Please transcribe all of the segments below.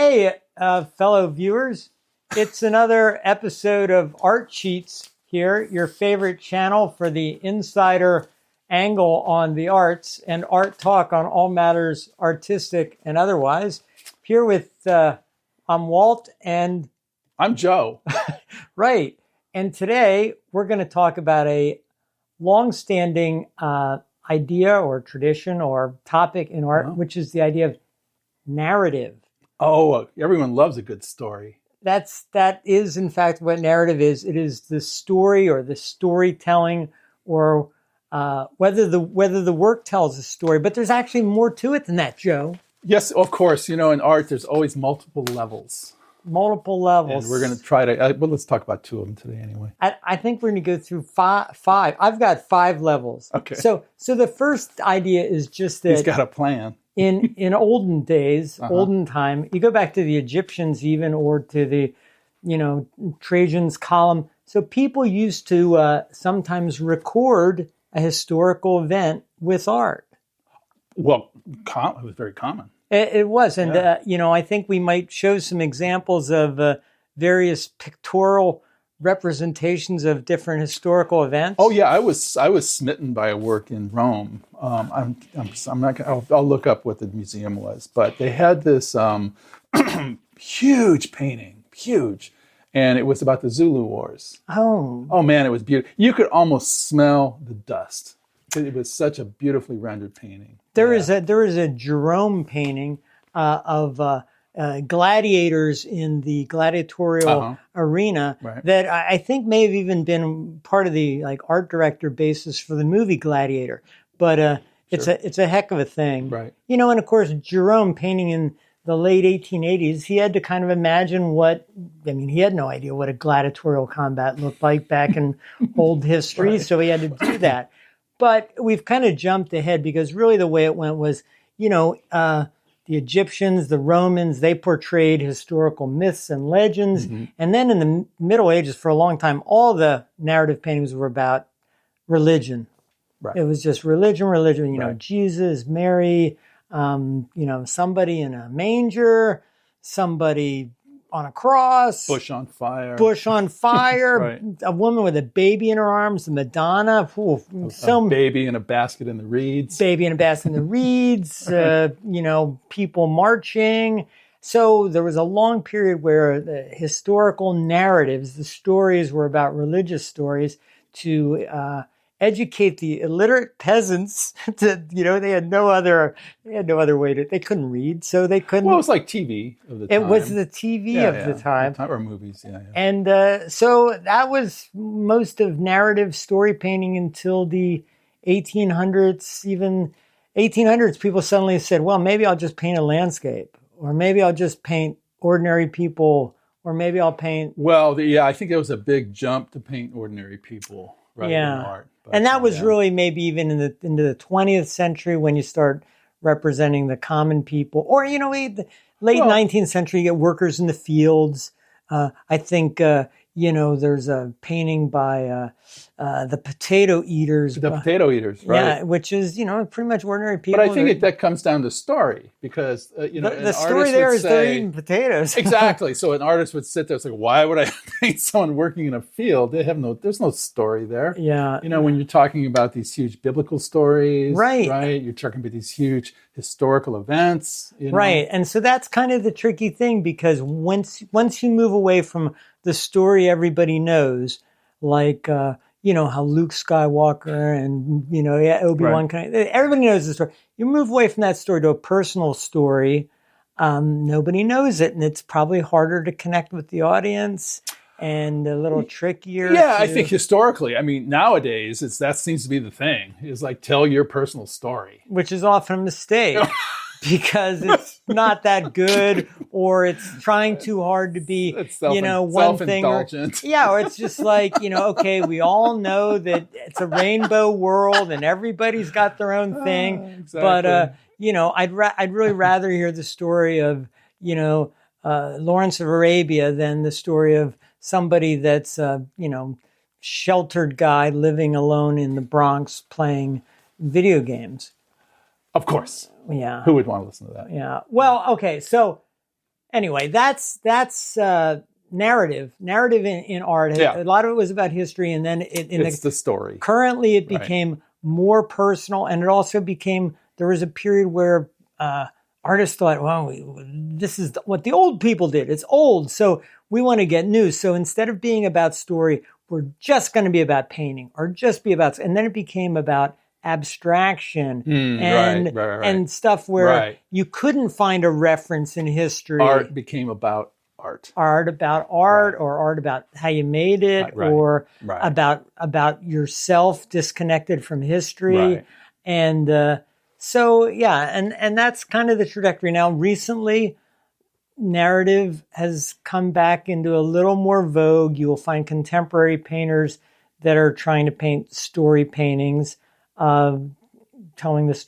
Hey, fellow viewers, it's another episode of Art Cheats here, your favorite channel for the insider angle on the arts and art talk on all matters artistic and otherwise. Here with, I'm Walt and... I'm Joe. Right. And today we're going to talk about a long-standing idea or tradition or topic in art, which is the idea of narrative. Oh, everyone loves a good story. That is in fact what narrative is. It is the story or the storytelling, or whether the work tells a story. But there's actually more to it than that, Joe. Yes, of course. You know, in art, there's always multiple levels. Multiple levels. And we're going to try to, well, let's talk about two of them today anyway. I think we're going to go through five. I've got 5 levels. Okay. So the first idea is just that... He's got a plan. In olden days, olden time, you go back to the Egyptians even, or to the, Trajan's column. So people used to sometimes record a historical event with art. Well, it was very common. It was. And, I think we might show some examples of various pictorial representations of different historical events. Oh yeah, I was smitten by a work in Rome. I'm not. I'll look up what the museum was, but they had this huge painting, and it was about the Zulu Wars. Oh man, it was beautiful. You could almost smell the dust. It was such a beautifully rendered painting. There is a Jerome painting of gladiators in the gladiatorial arena that I think may have even been part of the art director basis for the movie Gladiator. But it's a heck of a thing, right? And of course Jerome, painting in the late 1880s, he had to kind of imagine he had no idea what a gladiatorial combat looked like back in old history, right. So he had to do that. But we've kind of jumped ahead because really the way it went was, the Egyptians, the Romans, they portrayed historical myths and legends. Mm-hmm. And then in the Middle Ages, for a long time, all the narrative paintings were about religion. Right. It was just religion, right. Jesus, Mary, somebody in a manger, somebody on a cross. Bush on fire. Right. A woman with a baby in her arms, the Madonna. A baby in a basket in the reeds. People marching. So there was a long period where the historical narratives, the stories were about religious stories to educate the illiterate peasants. They had no other way to. They couldn't read, so they couldn't. Well, it was like TV of the time. It was the TV of the time, or movies, yeah. And so that was most of narrative story painting until the 1800s. Even 1800s, people suddenly said, "Well, maybe I'll just paint a landscape, or maybe I'll just paint ordinary people, or maybe I'll paint." Well, I think it was a big jump to paint ordinary people. Right, in art. But, and that was really maybe even into the 20th century when you start representing the common people. Or, the late 19th century, you get workers in the fields. I think, there's a painting by the potato eaters. The potato eaters, right. Yeah, which is, pretty much ordinary people. But I think that comes down to story because, the story there is they're eating potatoes. Exactly. So an artist would sit there and say, why would I paint someone working in a field? There's no story there. Yeah. When you're talking about these huge biblical stories, right? You're talking about these huge historical events. Right. And so that's kind of the tricky thing, because once you move away from the story everybody knows, like, how Luke Skywalker and, Obi-Wan, everybody knows the story. You move away from that story to a personal story. Nobody knows it, and it's probably harder to connect with the audience and a little trickier. Yeah, I think historically, nowadays, that seems to be the thing, is like tell your personal story. Which is often a mistake. Because it's not that good, or it's trying too hard to be, one thing. Or it's just like, okay, we all know that it's a rainbow world and everybody's got their own thing. Exactly. But, I'd really rather hear the story of, Lawrence of Arabia than the story of somebody that's, sheltered guy living alone in the Bronx playing video games. Of course. Yeah. Who would want to listen to that? Yeah. Well, okay. So anyway, that's narrative in art. Yeah. A lot of it was about history, and then it's the story. Currently, it became more personal, and it also became, there was a period where artists thought, well, this is what the old people did. It's old, so we want to get new. So instead of being about story, we're just going to be about painting, or just be about, and then it became about abstraction and stuff where you couldn't find a reference in history. Art became about art. Art about art, or art about how you made it, or about yourself disconnected from history. And so, and that's kind of the trajectory. Now, recently, narrative has come back into a little more vogue. You will find contemporary painters that are trying to paint story paintings, telling this.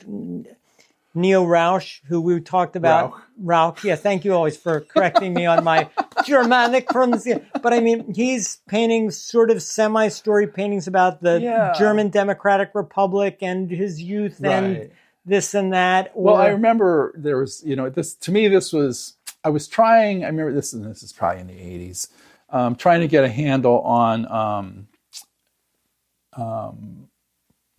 Neo Rauch, who we talked about. Rauch. Yeah, thank you always for correcting me on my Germanic pronunciation. But I mean, he's painting sort of semi-story paintings about the German Democratic Republic and his youth and this and that. Well, I remember there was, this, to me, this was, I remember this, and this is probably in the 80s, trying to get a handle on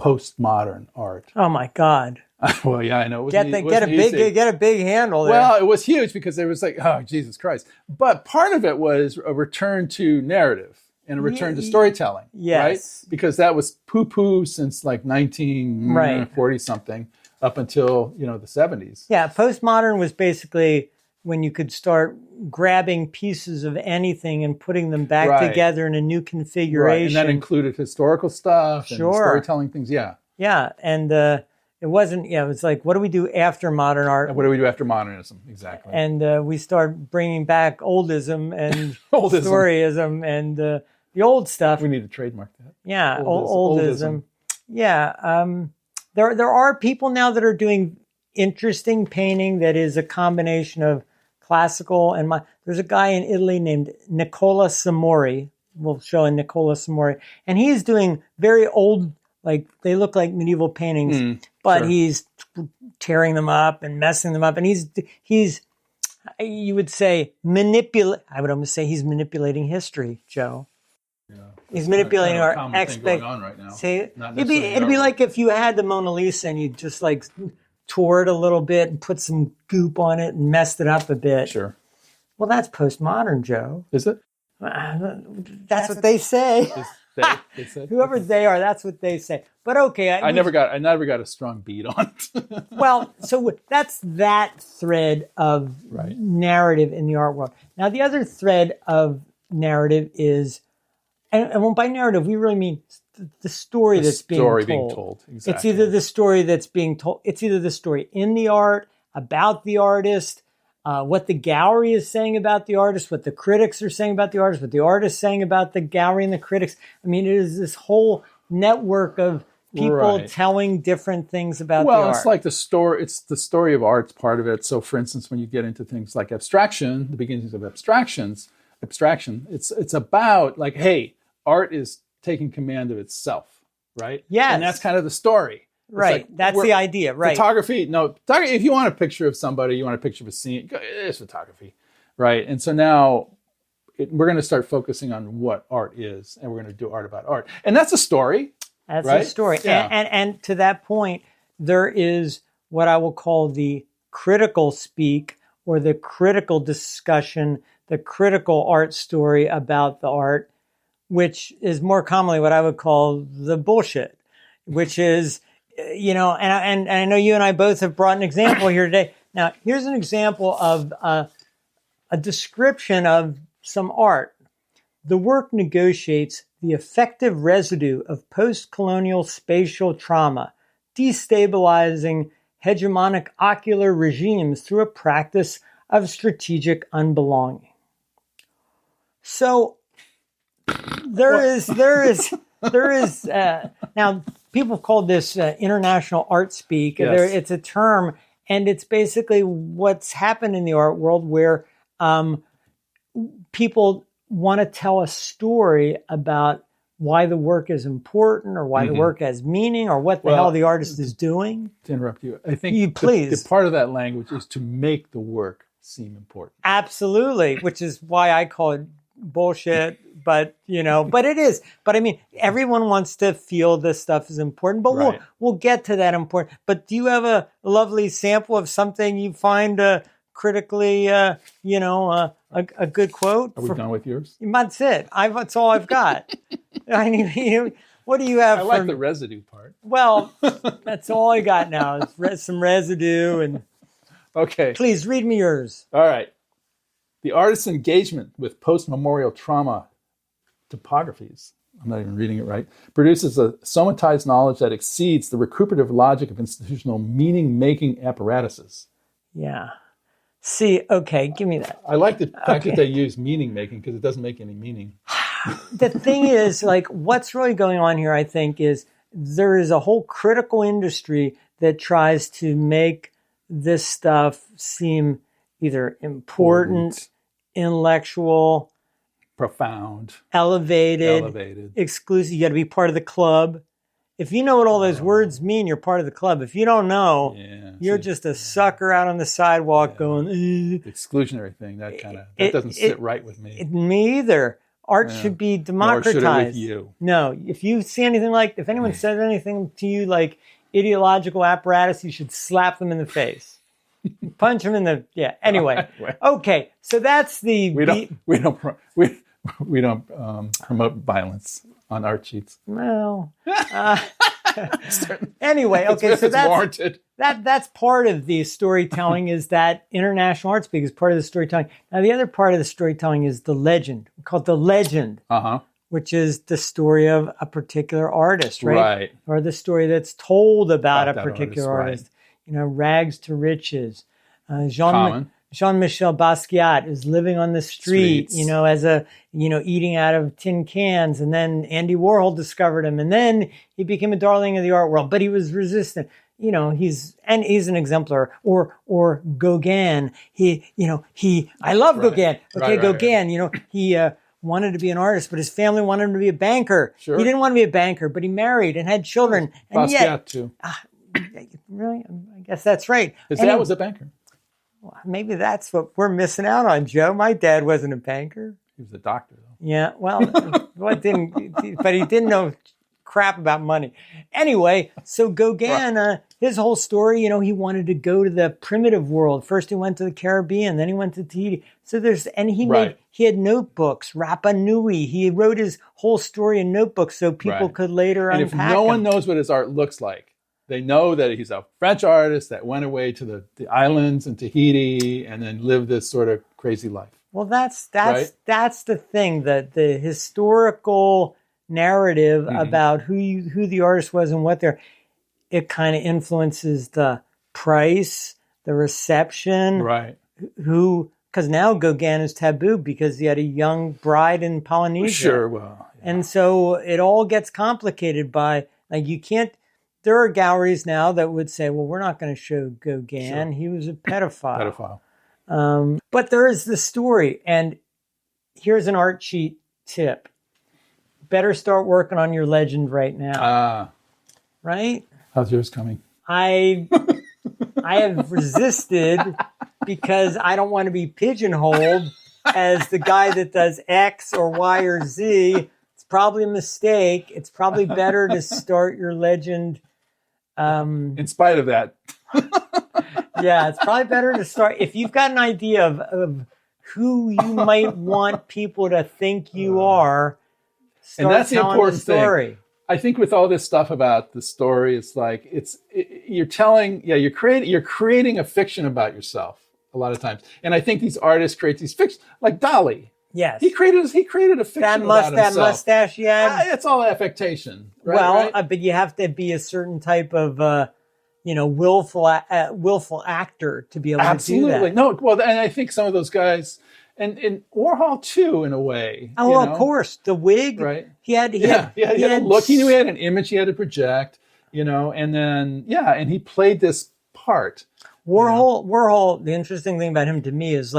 postmodern art. Oh my God. Well, yeah, I know. Get a big handle there. Well, it was huge because it was like, oh, Jesus Christ. But part of it was a return to narrative and a return to storytelling. Yes. Right? Because that was poo-poo since like 1940 something up until, the 70s. Yeah, postmodern was basically when you could start grabbing pieces of anything and putting them back together in a new configuration. And that included historical stuff and storytelling things. Yeah. Yeah, and it wasn't, it was like, what do we do after modern art? And what do we do after modernism? Exactly. And we start bringing back oldism and storyism and the old stuff. We need to trademark that. Yeah, oldism. Yeah. There are people now that are doing interesting painting that is a combination of classical and there's a guy in Italy named Nicola Samori. We'll show in Nicola Samori. And he's doing very old, like they look like medieval paintings, but he's tearing them up and messing them up. And he's you would say, I would almost say he's manipulating history, Joe. Yeah. He's manipulating our expectations. It'd be like if you had the Mona Lisa and you just like tore it a little bit and put some goop on it and messed it up a bit. Sure. Well, that's postmodern, Joe. Is it? That's what they say. They said? Whoever they are, that's what they say. But okay, I never got a strong beat on it. Well, so that's that thread of narrative in the art world. Now, the other thread of narrative is, and by narrative we really mean the story that's being told. Exactly. It's either the story that's being told. It's either the story in the art, about the artist, what the gallery is saying about the artist, what the critics are saying about the artist, what the artist is saying about the gallery and the critics. I mean, it is this whole network of people telling different things about the art. Well, it's like the story. It's the story of art's part of it. So, for instance, when you get into things like abstraction, the beginnings of abstraction, it's about like, hey, art is taking command of itself, right? Yes. And that's kind of the story. Right. Like, that's the idea, right? Photography, if you want a picture of somebody, you want a picture of a scene, it's photography, right? And so now we're going to start focusing on what art is, and we're going to do art about art. And that's a story. That's a story. Yeah. And to that point, there is what I will call the critical speak or the critical discussion, the critical art story about the art, which is more commonly what I would call the bullshit, which is, and I know you and I both have brought an example here today. Now, here's an example of a description of some art. The work negotiates the effective residue of post-colonial spatial trauma, destabilizing hegemonic ocular regimes through a practice of strategic unbelonging. So there is now people have called this international art speak. Yes. It's a term, and it's basically what's happened in the art world where people want to tell a story about why the work is important or why the work has meaning or what the hell the artist is doing. To interrupt you, I think please. the part of that language is to make the work seem important. Absolutely, which is why I call it bullshit. But but it is. But I mean, everyone wants to feel this stuff is important. But Right. we'll get to that important. But do you have a lovely sample of something you find critically, a good quote? Are we done with yours? That's it. That's all I've got. I mean, what do you have? I like the residue part. Well, that's all I got now. Is some residue and. Okay. Please read me yours. All right. The artist's engagement with post-memorial trauma topographies, I'm not even reading it right, produces a somatized knowledge that exceeds the recuperative logic of institutional meaning-making apparatuses. Yeah. See, okay, give me that. I like the fact that they use meaning-making because it doesn't make any meaning. The thing is, like, what's really going on here, I think, is there is a whole critical industry that tries to make this stuff seem either important, intellectual, profound, elevated, exclusive. You got to be part of the club. If you know what all those words mean, you're part of the club. If you don't know, you're just a sucker out on the sidewalk going, the exclusionary thing, that doesn't sit right with me. Me either. Art should be democratized. Nor should it with you. No, if you see anything if anyone says anything to you like ideological apparatus, you should slap them in the face. Punch them in the, anyway. Okay, so that's the... We don't promote violence on art sheets. Well, anyway, okay, so that's warranted. That's part of the storytelling is that international art speak is part of the storytelling. Now, the other part of the storytelling is the legend. We call it the legend, which is the story of a particular artist, right? Or the story that's told about a particular artist. Right. Rags to riches. Jean-Michel Basquiat is living on the street, as eating out of tin cans. And then Andy Warhol discovered him. And then he became a darling of the art world, but he was resistant. He's an exemplar. Or Gauguin. I love Gauguin. Okay, Gauguin, he wanted to be an artist, but his family wanted him to be a banker. Sure. He didn't want to be a banker, but he married and had children. And Basquiat too. Really? I guess that's right. His dad was a banker. Well, maybe that's what we're missing out on, Joe. My dad wasn't a banker. He was a doctor, though. Yeah, well, but he didn't know crap about money. Anyway, so Gauguin, his whole story, he wanted to go to the primitive world. First he went to the Caribbean, then he went to Tahiti. So he had notebooks, Rapa Nui. He wrote his whole story in notebooks so people could later unpack And if no one knows what his art looks like, they know that he's a French artist that went away to the islands in Tahiti and then lived this sort of crazy life. Well, that's the thing, that the historical narrative about who the artist was and what it kind of influences the price, the reception, right? Because now Gauguin is taboo because he had a young bride in Polynesia. Sure, well, and so it all gets complicated by you can't. There are galleries now that would say, well, we're not going to show Gauguin. Sure. He was a pedophile. But there is the story. And here's an art sheet tip. Better start working on your legend right now. Right? How's yours coming? I have resisted because I don't want to be pigeonholed as the guy that does X or Y or Z. It's probably a mistake. It's probably better to start your legend. In spite of that. Yeah, it's probably better to start. If you've got an idea of who you might want people to think you are, start and that's the important story. Thing. I think with all this stuff about the story, it's like you're creating a fiction about yourself a lot of times. And I think these artists create these fictions, like Dali. Yes, he created a fiction about himself. That mustache he had. It's all affectation. Right? Well, but you have to be a certain type of willful actor to be able to do that. No, well, and I think some of those guys, and Warhol too, in a way. Oh, of course, the wig. Right. He had a look. He knew he had an image he had to project. And then and he played this part. Warhol. The interesting thing about him to me is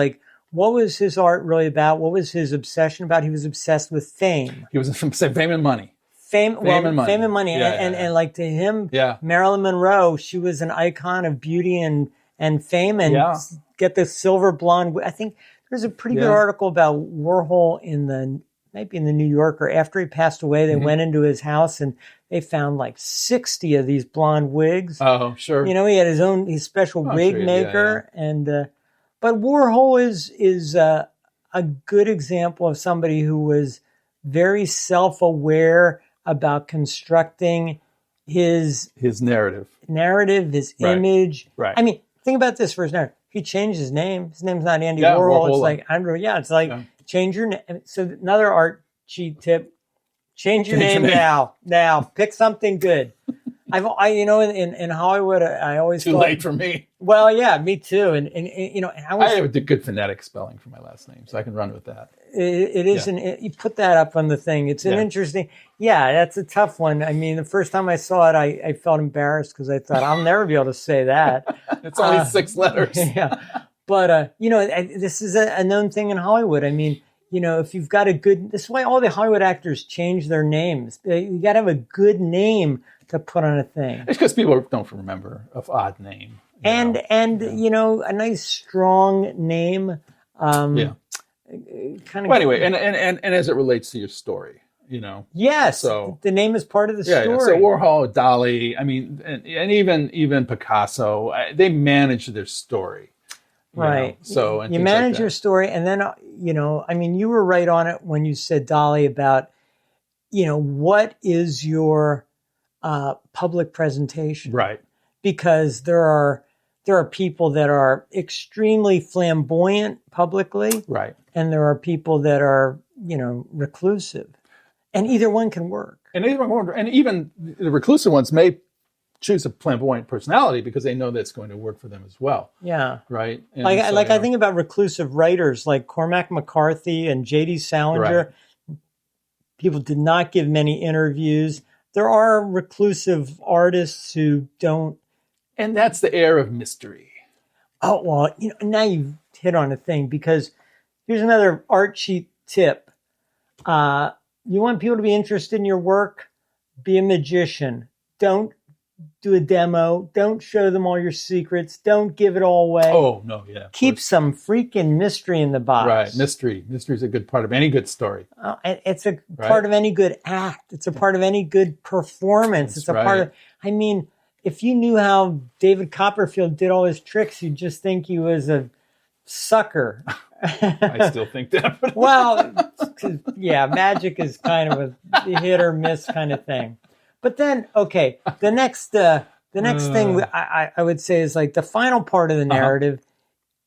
what was his art really about? What was his obsession about? He was obsessed with fame. He was fame and money. Fame and money. And to him, Marilyn Monroe, she was an icon of beauty and fame. And get the silver blonde. I think there's a pretty good article about Warhol maybe in the New Yorker. After he passed away, they went into his house and they found like 60 of these blonde wigs. Oh, sure. You know, he had his special wig maker. And, but Warhol is a good example of somebody who was very self-aware about constructing his narrative, his image. Right. I mean, think about this for his narrative. He changed his name. His name's not Andy Warhol. It's like Andrew. Yeah, it's like change your name. So another art cheat tip: change your name now. Now, pick something good. In Hollywood, I always too late for me. Well, yeah, me too. And I have a good phonetic spelling for my last name, so I can run with that. It is you put that up on the thing. It's an interesting. Yeah, that's a tough one. I mean, the first time I saw it, I felt embarrassed because I thought I'll never be able to say that. It's only 6 letters. Yeah, but this is a known thing in Hollywood. I mean, if you've got this is why all the Hollywood actors change their names. You got to have a good name to put on a thing. It's because people don't remember an odd name. A nice strong name. Kind of. Well, anyway, and as it relates to your story, Yes. So the name is part of the story. Yeah. So Warhol, Dali, I mean, and even Picasso, they managed their story. Right. So you manage your story, and then I mean, you were right on it when you said Dali about, what is your public presentation, right? Because there are people that are extremely flamboyant publicly, right, and there are people that are reclusive, and either one can work. And even the reclusive ones may choose a flamboyant personality because they know that's going to work for them as well. Yeah, right. And I think about reclusive writers like Cormac McCarthy and J.D. Salinger. Right. People did not give many interviews. There are reclusive artists who don't. And that's the air of mystery. Oh, well, now you've hit on a thing, because here's another art sheet tip. You want people to be interested in your work? Be a magician. Don't do a demo. Don't show them all your secrets. Don't give it all away. Oh, no, yeah. Keep some freaking mystery in the box. Right, mystery. Mystery is a good part of any good story. It's a part of any good act. It's a part of any good performance. It's a part of, I mean, if you knew how David Copperfield did all his tricks, you'd just think he was a sucker. I still think that. Well, yeah, magic is kind of a hit or miss kind of thing. But then, okay, the next thing I would say is like the final part of the narrative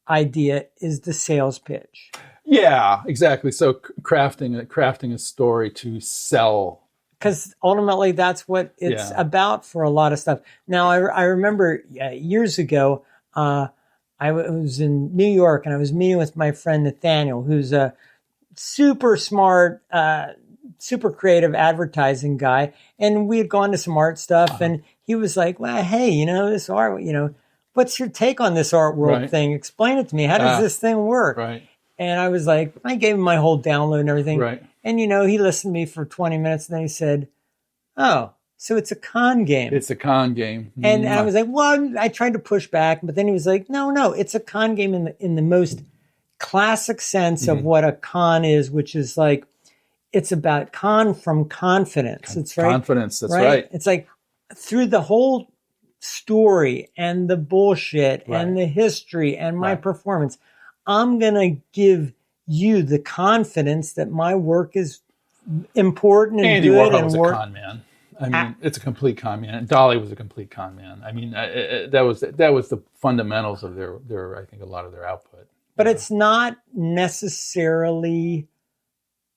idea is the sales pitch. Yeah, exactly. So crafting a story to sell. Because ultimately that's what it's about for a lot of stuff. Now, I remember years ago, I was in New York and I was meeting with my friend Nathaniel, who's a super smart, super creative advertising guy. And we had gone to some art stuff and he was like, well, hey, this art, what's your take on this art world thing? Explain it to me. How does this thing work? Right. And I was like, I gave him my whole download and everything. Right. And, he listened to me for 20 minutes and then he said, oh, so it's a con game. It's a con game. And I was like, well, I tried to push back, but then he was like, no, it's a con game in the most classic sense of what a con is, which is like, it's about con from confidence. It's right. Confidence, that's right. It's like through the whole story and the bullshit and the history and my performance, I'm going to give you the confidence that my work is important and Andy good. Warhol and was a con man. I mean, it's a complete con man. And Dali was a complete con man. I mean, that was the fundamentals of their I think a lot of their output. But it's not necessarily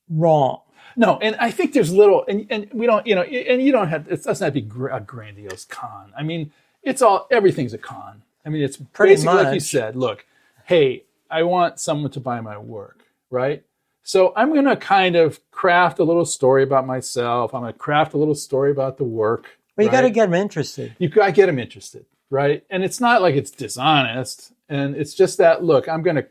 wrong. No, and I think there's little, and we don't, and you don't have, it doesn't have to be a grandiose con. I mean, everything's a con. I mean, it's pretty basically much. Like you said, look, hey, I want someone to buy my work, right? So I'm going to kind of craft a little story about myself. I'm going to craft a little story about the work. Well, you got to get them interested. You got to get them interested, right? And it's not like it's dishonest. And it's just that, look, the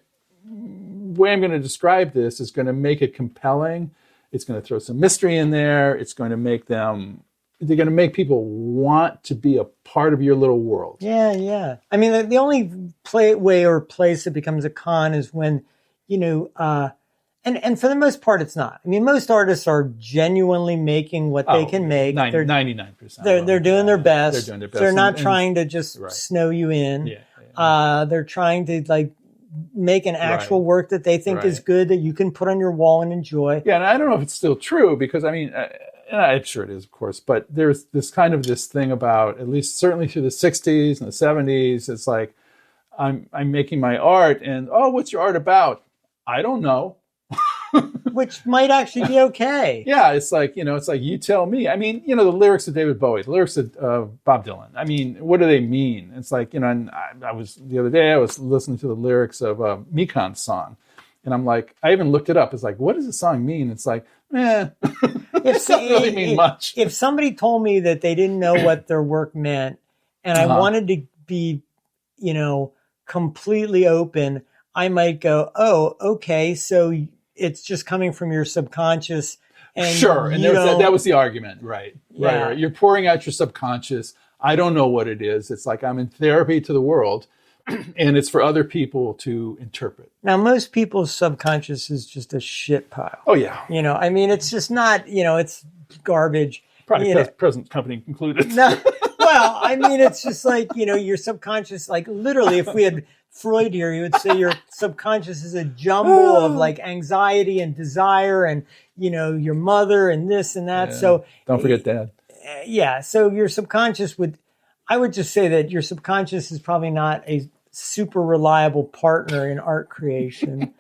way I'm going to describe this is going to make it compelling. It's going to throw some mystery in there. It's going to make them they're going to make people want to be a part of your little world. Yeah, yeah. I mean, the only way or place it becomes a con is when, and for the most part, it's not. I mean, most artists are genuinely making what they can make. 99%. They're doing their best. They're doing their best. They're not trying to just right. snow you in. Yeah. They're trying to like make an actual work that they think is good, that you can put on your wall and enjoy. Yeah, and I don't know if it's still true, because I mean, and I'm sure it is, of course, but there's this kind of this thing about, at least certainly through the 60s and the 70s, it's like, I'm making my art, and what's your art about? I don't know. Which might actually be okay. Yeah, it's like, you tell me. I mean, the lyrics of David Bowie, the lyrics of Bob Dylan. I mean, what do they mean? It's like, and I was, the other day, I was listening to the lyrics of Mikan's song. And I'm like, I even looked it up. It's like, what does the song mean? It's like, it doesn't really mean much. If somebody told me that they didn't know what their work meant, and I wanted to be, completely open, I might go, oh, okay, so it's just coming from your subconscious. And sure, and that was the argument, right? Yeah. Right. You're pouring out your subconscious. I don't know what it is. It's like I'm in therapy to the world, and it's for other people to interpret. Now, most people's subconscious is just a shit pile. Oh, yeah. I mean, it's just not, it's garbage. Probably present company included. No, well, I mean, it's just like, your subconscious, like literally, if we had Freud here, he would say your subconscious is a jumble of like anxiety and desire and, your mother and this and that. Yeah. So don't forget Dad. Yeah. So your subconscious I would just say that your subconscious is probably not a super reliable partner in art creation.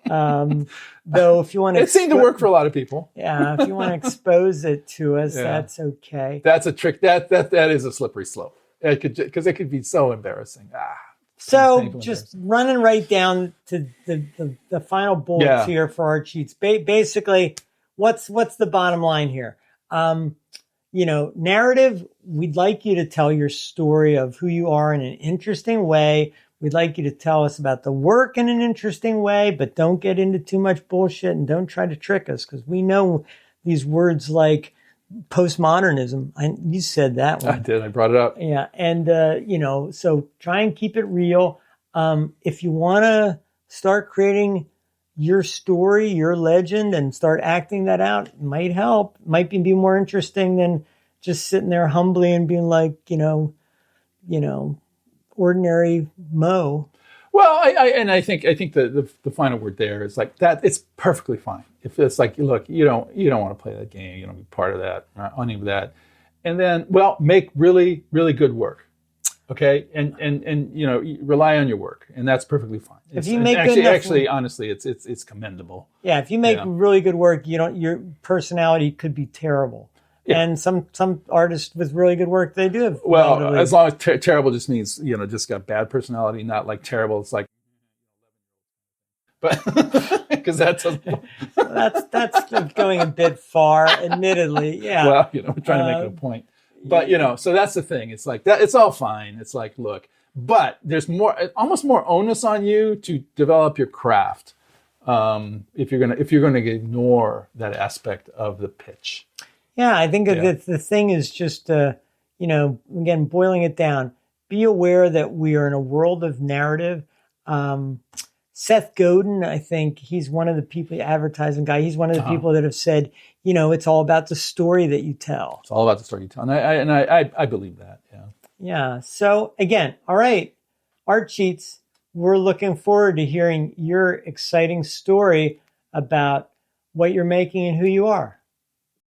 Though if you want to, it seemed to work for a lot of people. Yeah, if you want to expose it to us, that's okay. That's a trick. That is a slippery slope. Because it could be so embarrassing. So just running right down to the final bullets here for art sheets. Basically, what's the bottom line here? Narrative. We'd like you to tell your story of who you are in an interesting way. We'd like you to tell us about the work in an interesting way, but don't get into too much bullshit and don't try to trick us, because we know these words like postmodernism. You said that one. I did. I brought it up. Yeah. And, so try and keep it real. If you want to start creating your story, your legend, and start acting that out, it might help. It might be more interesting than just sitting there humbly and being like, ordinary Mo. Well, I think the final word there is like that. It's perfectly fine if it's like, look, you don't want to play that game, you don't be part of that, any of that, and then make really, really good work, okay, and rely on your work, and that's perfectly fine. If you make actually, honestly, it's commendable. Yeah, if you make really good work, your personality could be terrible. Yeah. And some artists with really good work, they do have. Well, as long as terrible just means, just got bad personality, not like terrible. It's like, but because that's going a bit far, admittedly. Yeah. Well, we're trying to make a point. But, so that's the thing. It's like that. It's all fine. It's like, look, but there's almost more onus on you to develop your craft. If you're gonna ignore that aspect of the pitch. Yeah, I think the thing is just, again, boiling it down, be aware that we are in a world of narrative. Seth Godin, I think he's one of the people, advertising guy, he's one of the people that have said, it's all about the story that you tell. It's all about the story you tell. And I believe that, yeah. Yeah. So again, all right, Art Sheets, we're looking forward to hearing your exciting story about what you're making and who you are.